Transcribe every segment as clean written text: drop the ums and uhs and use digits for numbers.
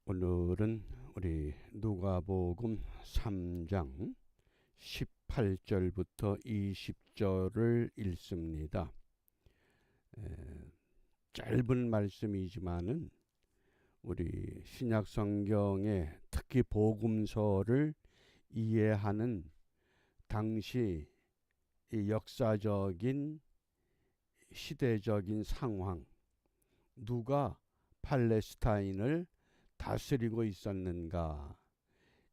오늘은 우리 누가복음 3장 18절부터 20절을 읽습니다. 짧은 말씀이지만은 우리 신약 성경의 특히 복음서를 이해하는 당시 이 역사적인 시대적인 상황, 누가 팔레스타인을 다스리고 있었는가,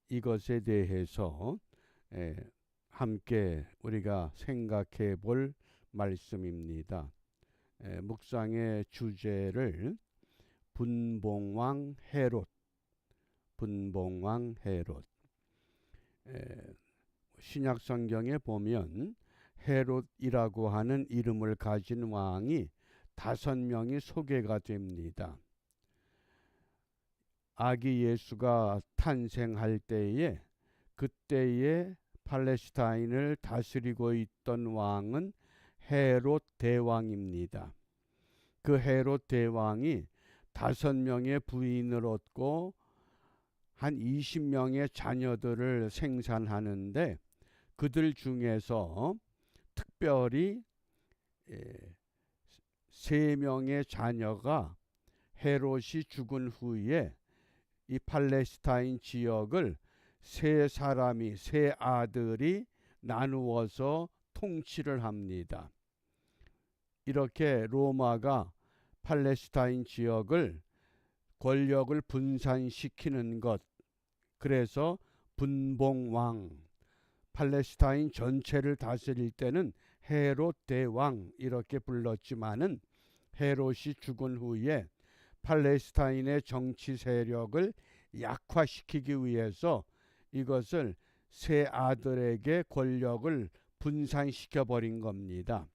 이것에 대해서 함께 우리가 생각해 볼 말씀입니다. 묵상의 주제를 분봉왕 헤롯, 신약 성경에 보면 헤롯이라고 하는 이름을 가진 왕이 5명이 소개가 됩니다. 아기 예수가 탄생할 때에 그때에 팔레스타인을 다스리고 있던 왕은 헤롯 대왕입니다. 그 헤롯 대왕이 5명의 부인을 얻고 한 20명의 자녀들을 생산하는데, 그들 중에서 특별히 3명의 자녀가 헤롯이 죽은 후에 이 팔레스타인 지역을 3 아들이 나누어서 통치를 합니다. 이렇게 로마가 팔레스타인 지역을 권력을 분산시키는 것, 그래서 분봉왕, 팔레스타인 전체를 다스릴 때는 헤롯 대왕 이렇게 불렀지만은 헤롯이 죽은 후에 팔레스타인의 정치 세력을 약화시키기 위해서 이것을 3 아들에게 권력을 분산시켜 버린 겁니다.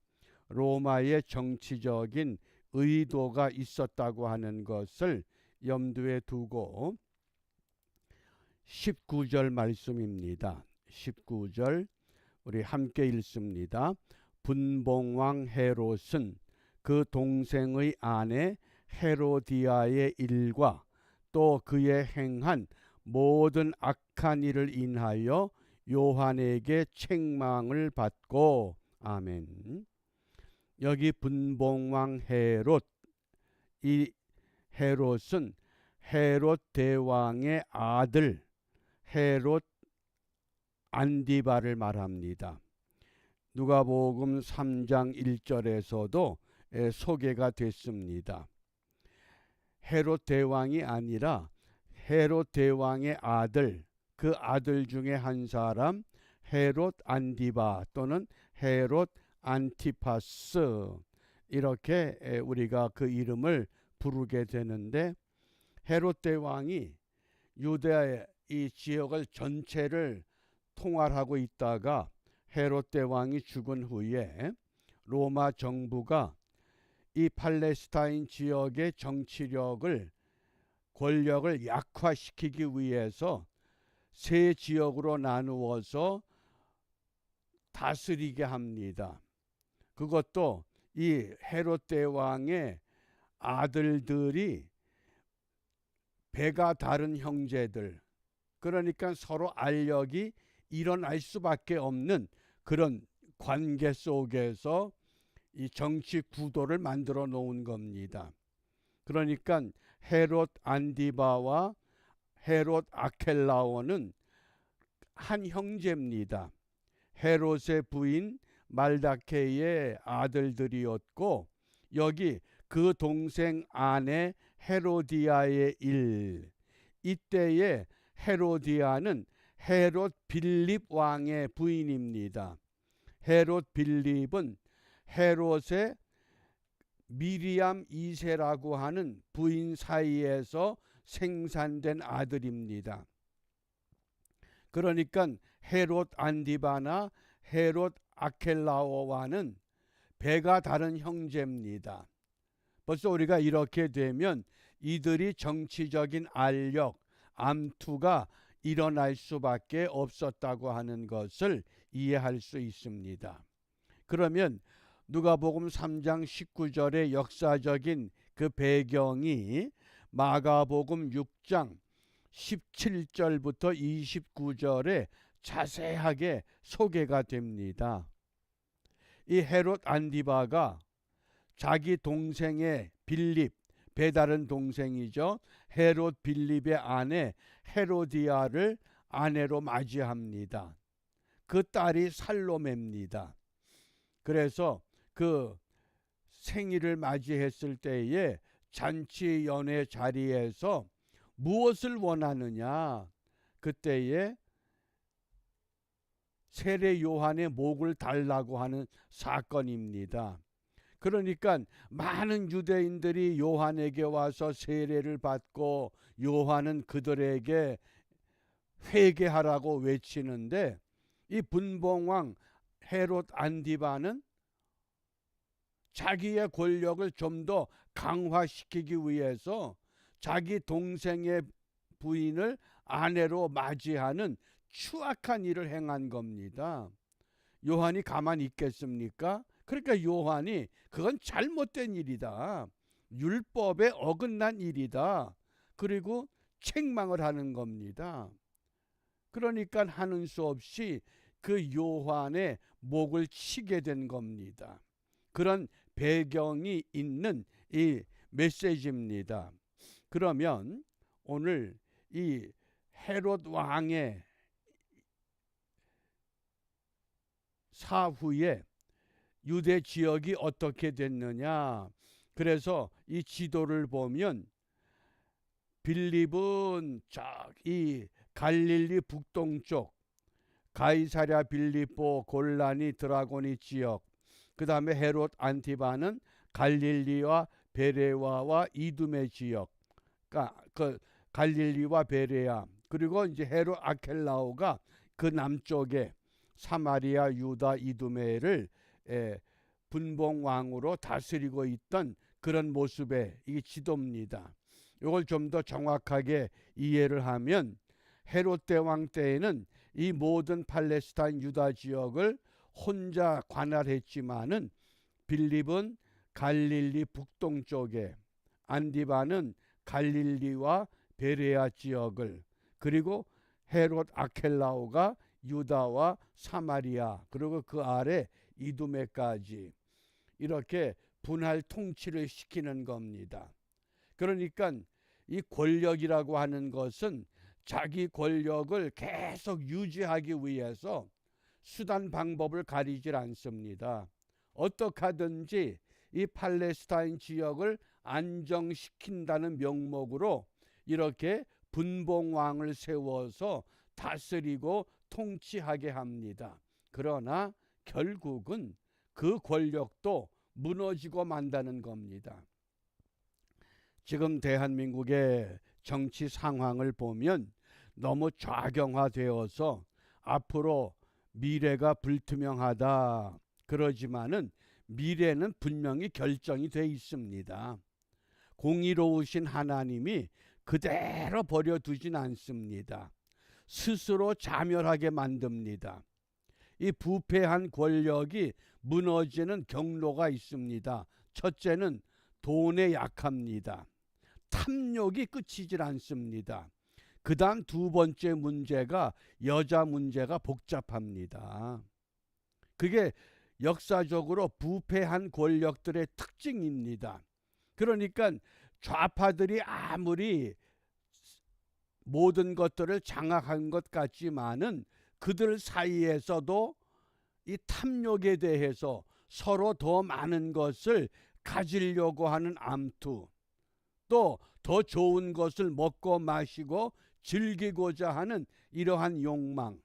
로마의 정치적인 의도가 있었다고 하는 것을 염두에 두고 19절 말씀입니다. 19절 우리 함께 읽습니다. 분봉왕 헤롯은 그 동생의 아내 헤로디아의 일과 또 그의 행한 모든 악한 일을 인하여 요한에게 책망을 받고, 아멘. 여기 분봉왕 헤롯, 이 헤롯은 헤롯 대왕의 아들 헤롯 안디바를 말합니다. 누가복음 3장 1절에서도 소개가 됐습니다. 헤롯 대왕이 아니라 헤롯 대왕의 아들, 그 아들 중에 한 사람 헤롯 안디바 또는 헤롯 안티파스, 이렇게 우리가 그 이름을 부르게 되는데, 헤롯 대왕이 유대의 이 지역을 전체를 통할하고 있다가 헤롯 대왕이 죽은 후에 로마 정부가 이 팔레스타인 지역의 정치력을, 권력을 약화시키기 위해서 3 지역으로 나누어서 다스리게 합니다. 그것도 이 헤롯 대왕의 아들들이 배가 다른 형제들, 그러니까 서로 알력이 일어날 수밖에 없는 그런 관계 속에서 이 정치 구도를 만들어 놓은 겁니다. 그러니까 헤롯 안디바와 헤롯 아켈라오는 한 형제입니다. 헤롯의 부인 말다케의 아들들이었고, 여기 그 동생 아내 헤로디아의 일, 이때의 헤로디아는 헤롯 빌립 왕의 부인입니다. 헤롯 빌립은 헤롯의 미리암 2세라고 하는 부인 사이에서 생산된 아들입니다. 그러니까 헤롯 안디바나 헤롯 아켈라오와는 배가 다른 형제입니다. 벌써 우리가 이렇게 되면 이들이 정치적인 알력, 암투가 일어날 수밖에 없었다고 하는 것을 이해할 수 있습니다. 그러면 누가복음 3장 19절의 역사적인 그 배경이 마가복음 6장 17절부터 29절에 자세하게 소개가 됩니다. 이 헤롯 안디바가 자기 동생의 빌립, 배다른 동생이죠. 헤롯 빌립의 아내 헤로디아를 아내로 맞이합니다. 그 딸이 살로메입니다. 그래서 그 생일을 맞이했을 때에 잔치 연회 자리에서 무엇을 원하느냐? 그때에 세례 요한의 목을 달라고 하는 사건입니다. 그러니까 많은 유대인들이 요한에게 와서 세례를 받고 요한은 그들에게 회개하라고 외치는데 이 분봉왕 헤롯 안디바는 자기의 권력을 좀 더 강화시키기 위해서 자기 동생의 부인을 아내로 맞이하는 추악한 일을 행한 겁니다. 요한이 가만히 있겠습니까? 그러니까 요한이 그건 잘못된 일이다. 율법에 어긋난 일이다. 그리고 책망을 하는 겁니다. 그러니까 하는 수 없이 그 요한의 목을 치게 된 겁니다. 그런 배경이 있는 이 메시지입니다. 그러면 오늘 이 헤롯 왕의 사후에 유대 지역이 어떻게 됐느냐. 그래서 이 지도를 보면 빌립은 이 갈릴리 북동쪽 가이사랴 빌립보 골라니 드라고니 지역, 그 다음에 헤롯 안티바는 갈릴리와 베레와와 이두메 지역, 그러니까 그 갈릴리와 베레아, 그리고 이제 헤롯 아켈라오가 그 남쪽에 사마리아, 유다, 이두메를 분봉왕으로 다스리고 있던 그런 모습의 이 지도입니다. 이걸 좀 더 정확하게 이해를 하면 헤롯 대왕 때에는 이 모든 팔레스타인 유다 지역을 혼자 관할했지만은 빌립은 갈릴리 북동쪽에, 안디바는 갈릴리와 베레아 지역을, 그리고 헤롯 아켈라오가 유다와 사마리아, 그리고 그 아래 이두메까지 이렇게 분할 통치를 시키는 겁니다. 그러니까 이 권력이라고 하는 것은 자기 권력을 계속 유지하기 위해서 수단 방법을 가리질 않습니다. 어떻게 하든지 이 팔레스타인 지역을 안정시킨다는 명목으로 이렇게 분봉왕을 세워서 다스리고 통치하게 합니다. 그러나 결국은 그 권력도 무너지고 만다는 겁니다. 지금 대한민국의 정치 상황을 보면 너무 좌경화되어서 앞으로 미래가 불투명하다. 그러지만은 미래는 분명히 결정이 돼 있습니다. 공의로우신 하나님이 그대로 버려두진 않습니다. 스스로 자멸하게 만듭니다. 이 부패한 권력이 무너지는 경로가 있습니다. 첫째는 돈에 약합니다. 탐욕이 끝이질 않습니다. 그 다음 두 번째 문제가 여자 문제가 복잡합니다. 그게 역사적으로 부패한 권력들의 특징입니다. 그러니까 좌파들이 아무리 모든 것들을 장악한 것 같지만은 그들 사이에서도 이 탐욕에 대해서 서로 더 많은 것을 가지려고 하는 암투, 또 더 좋은 것을 먹고 마시고 즐기고자 하는 이러한 욕망,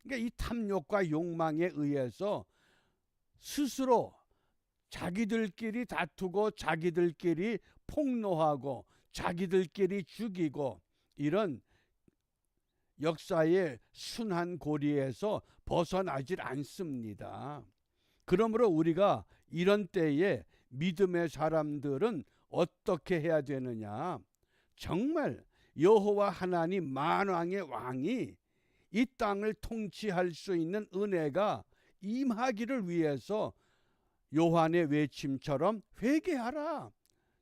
그러니까 이 탐욕과 욕망에 의해서 스스로 자기들끼리 다투고 자기들끼리 폭로하고 자기들끼리 죽이고, 이런 역사의 순한 고리에서 벗어나질 않습니다. 그러므로 우리가 이런 때에 믿음의 사람들은 어떻게 해야 되느냐? 정말 여호와 하나님 만왕의 왕이 이 땅을 통치할 수 있는 은혜가 임하기를 위해서 요한의 외침처럼 회개하라.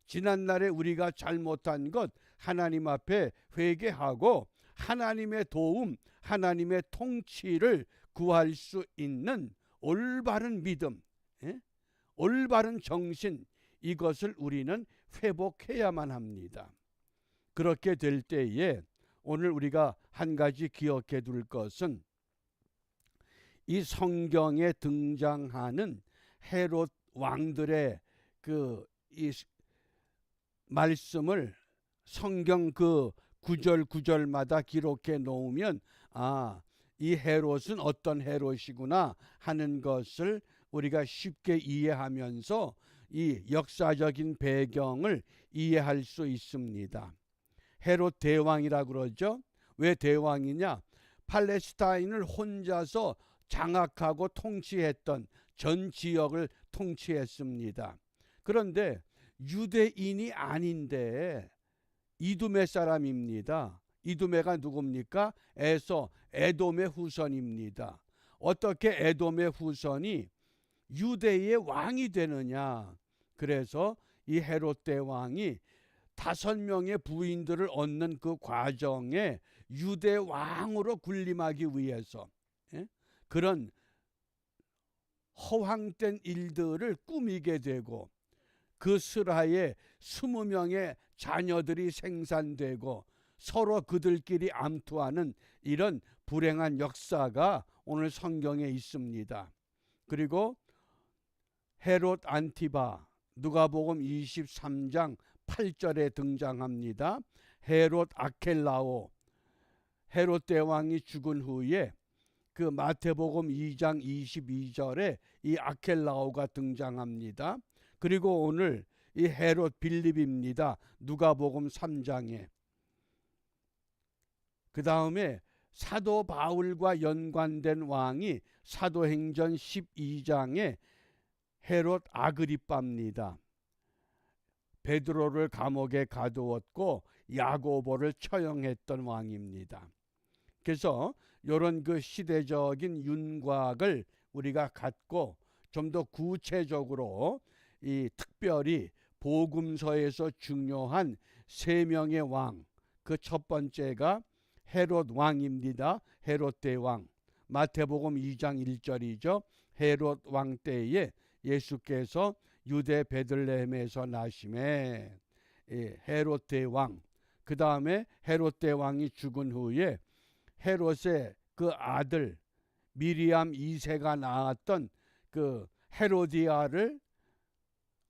지난날에 우리가 잘못한 것 하나님 앞에 회개하고 하나님의 도움, 하나님의 통치를 구할 수 있는 올바른 믿음, 올바른 정신, 이것을 우리는 회복해야만 합니다. 그렇게 될 때에 오늘 우리가 한 가지 기억해 둘 것은 이 성경에 등장하는 헤롯 왕들의 이 말씀을 성경 그 구절 구절마다 기록해 놓으면 이 헤롯은 어떤 헤롯이구나 하는 것을 우리가 쉽게 이해하면서 이 역사적인 배경을 이해할 수 있습니다. 헤롯 대왕이라고 그러죠. 왜 대왕이냐? 팔레스타인을 혼자서 장악하고 통치했던, 전 지역을 통치했습니다. 그런데 유대인이 아닌데 이두메 사람입니다. 이두메가 누굽니까? 에돔의 후손입니다. 어떻게 에돔의 후손이 유대의 왕이 되느냐? 그래서 이 헤롯 대왕이 5명의 부인들을 얻는 그 과정에 유대 왕으로 군림하기 위해서 그런 허황된 일들을 꾸미게 되고 그 슬하에 20명의 자녀들이 생산되고 서로 그들끼리 암투하는 이런 불행한 역사가 오늘 성경에 있습니다. 그리고 헤롯 안티바, 누가복음 23장 8절에 등장합니다. 헤롯 아켈라오, 헤롯 대왕이 죽은 후에 그 마태복음 2장 22절에 이 아켈라오가 등장합니다. 그리고 오늘 이 헤롯 빌립입니다. 누가복음 3장에. 그 다음에 사도 바울과 연관된 왕이 사도행전 12장에 헤롯 아그리빠입니다. 베드로를 감옥에 가두었고 야고보를 처형했던 왕입니다. 그래서 이런 그 시대적인 윤곽을 우리가 갖고 좀 더 구체적으로 이 특별히 복음서에서 중요한 3명의 왕, 그 첫 번째가 헤롯 왕입니다. 헤롯 대왕. 마태복음 2장 1절이죠. 헤롯 왕 때에 예수께서 유대 베들레헴에서 나심에 헤롯 대왕. 그 다음에 헤롯 대왕이 죽은 후에 헤롯의 그 아들 미리암 2세가 낳았던 그 헤로디아를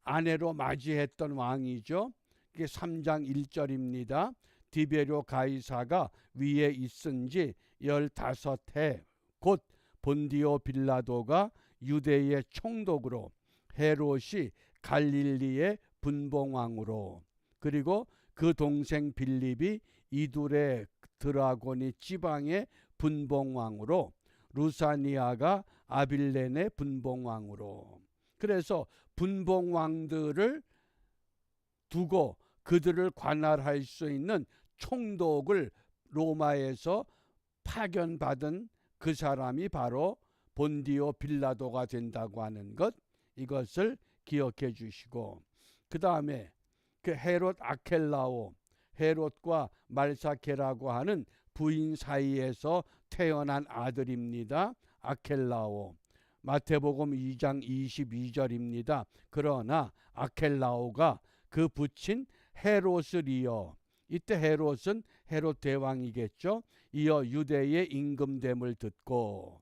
아내로 맞이했던 왕이죠. 그게 3장 1절입니다. 디베료 가이사가 위에 있은지 15해 곧 본디오 빌라도가 유대의 총독으로, 헤롯이 갈릴리의 분봉왕으로, 그리고 그 동생 빌립이 이두레 드라고니 지방의 분봉왕으로, 루사니아가 아빌렌의 분봉왕으로. 그래서 분봉왕들을 두고 그들을 관할할 수 있는 총독을 로마에서 파견받은 그 사람이 바로 본디오 빌라도가 된다고 하는 것, 이것을 기억해 주시고, 그 다음에 그 헤롯 아켈라오, 헤롯과 말사케라고 하는 부인 사이에서 태어난 아들입니다. 아켈라오. 마태복음 2장 22절입니다. 그러나 아켈라오가 그 부친 헤롯을 이어, 이때 헤롯은 헤롯 대왕이겠죠. 이어 유대의 임금됨을 듣고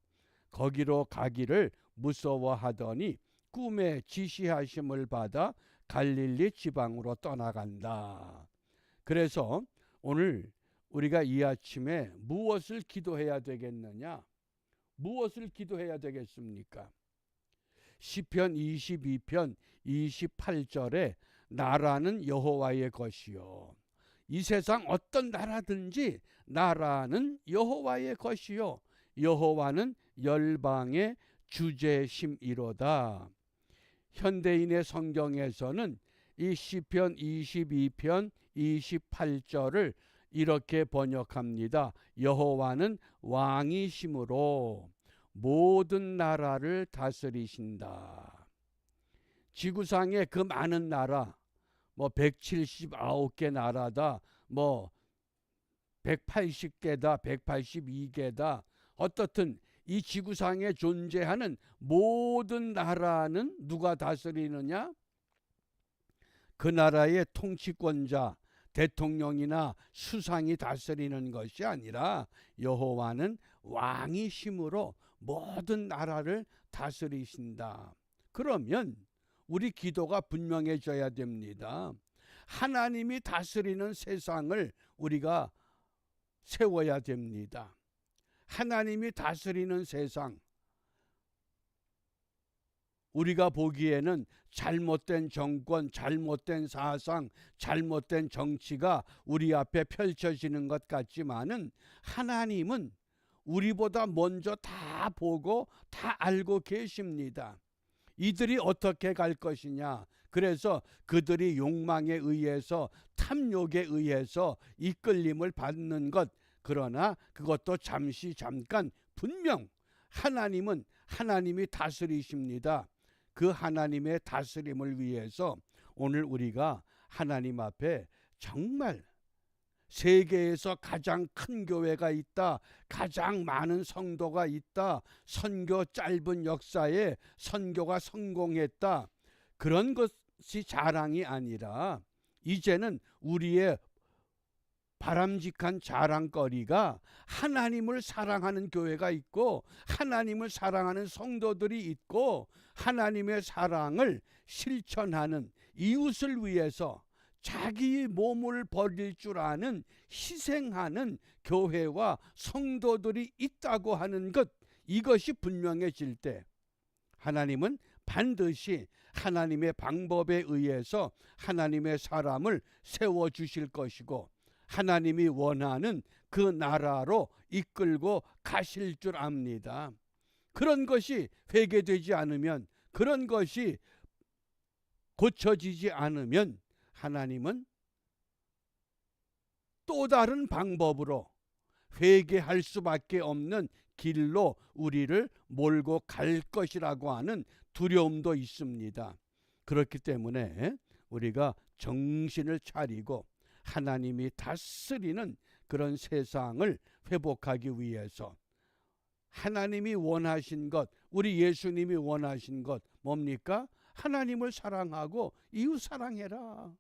거기로 가기를 무서워하더니 꿈에 지시하심을 받아 갈릴리 지방으로 떠나간다. 그래서 오늘 우리가 이 아침에 무엇을 기도해야 되겠느냐? 무엇을 기도해야 되겠습니까? 시편 22편 28절에 나라는 여호와의 것이요, 이 세상 어떤 나라든지 나라는 여호와의 것이요, 여호와는 열방의 주제심이로다. 현대인의 성경에서는 이 시편 22편 28절을 이렇게 번역합니다. 여호와는 왕이심으로 모든 나라를 다스리신다. 지구상의 그 많은 나라, 179개 나라다, 뭐 180개다, 182개다. 어떻든 이 지구상에 존재하는 모든 나라는 누가 다스리느냐? 그 나라의 통치권자, 대통령이나 수상이 다스리는 것이 아니라 여호와는 왕이심으로 모든 나라를 다스리신다. 그러면 우리 기도가 분명해져야 됩니다. 하나님이 다스리는 세상을 우리가 세워야 됩니다. 하나님이 다스리는 세상, 우리가 보기에는 잘못된 정권, 잘못된 사상, 잘못된 정치가 우리 앞에 펼쳐지는 것 같지만은 하나님은 우리보다 먼저 다 보고 다 알고 계십니다. 이들이 어떻게 갈 것이냐. 그래서 그들이 욕망에 의해서, 탐욕에 의해서 이끌림을 받는 것, 그러나 그것도 잠깐 분명 하나님은 하나님이 다스리십니다. 그 하나님의 다스림을 위해서 오늘 우리가 하나님 앞에 정말 세계에서 가장 큰 교회가 있다, 가장 많은 성도가 있다, 선교 짧은 역사에 선교가 성공했다, 그런 것이 자랑이 아니라 이제는 우리의 바람직한 자랑거리가 하나님을 사랑하는 교회가 있고 하나님을 사랑하는 성도들이 있고 하나님의 사랑을 실천하는, 이웃을 위해서 자기 몸을 버릴 줄 아는, 희생하는 교회와 성도들이 있다고 하는 것, 이것이 분명해질 때 하나님은 반드시 하나님의 방법에 의해서 하나님의 사람을 세워주실 것이고 하나님이 원하는 그 나라로 이끌고 가실 줄 압니다. 그런 것이 회개되지 않으면, 그런 것이 고쳐지지 않으면 하나님은 또 다른 방법으로 회개할 수밖에 없는 길로 우리를 몰고 갈 것이라고 하는 두려움도 있습니다. 그렇기 때문에 우리가 정신을 차리고 하나님이 다스리는 그런 세상을 회복하기 위해서 하나님이 원하신 것, 우리 예수님이 원하신 것 뭡니까? 하나님을 사랑하고 이웃 사랑해라.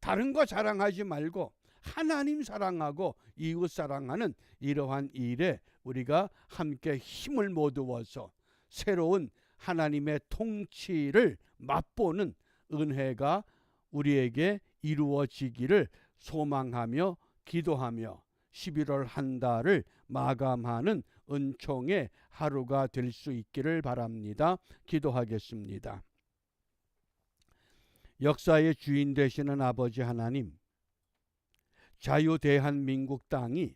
다른 거 자랑하지 말고 하나님 사랑하고 이웃 사랑하는 이러한 일에 우리가 함께 힘을 모두어서 새로운 하나님의 통치를 맛보는 은혜가 우리에게 이루어지기를 소망하며 기도하며 11월 한 달을 마감하는 은총의 하루가 될 수 있기를 바랍니다. 기도하겠습니다. 역사의 주인 되시는 아버지 하나님, 자유대한민국 땅이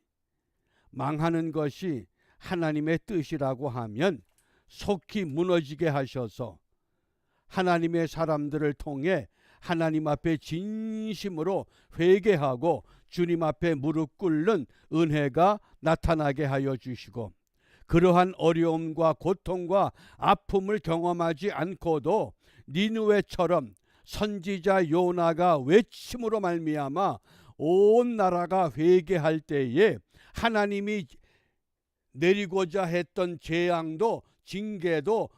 망하는 것이 하나님의 뜻이라고 하면 속히 무너지게 하셔서 하나님의 사람들을 통해 하나님 앞에 진심으로 회개하고 주님 앞에 무릎 꿇는 은혜가 나타나게 하여 주시고, 그러한 어려움과 고통과 아픔을 경험하지 않고도 니느웨처럼 선지자 요나가 외침으로 말미암아 온 나라가 회개할 때에 하나님이 내리고자 했던 재앙도 징계도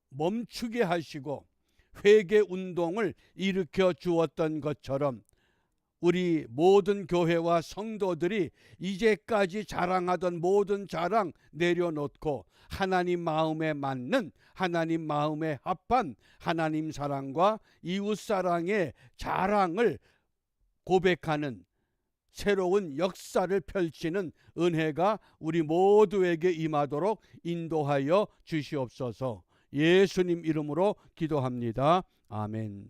멈추게 하시고 회개 운동을 일으켜 주었던 것처럼 우리 모든 교회와 성도들이 이제까지 자랑하던 모든 자랑 내려놓고 하나님 마음에 맞는, 하나님 마음에 합한 하나님 사랑과 이웃 사랑의 자랑을 고백하는 새로운 역사를 펼치는 은혜가 우리 모두에게 임하도록 인도하여 주시옵소서. 예수님 이름으로 기도합니다. 아멘.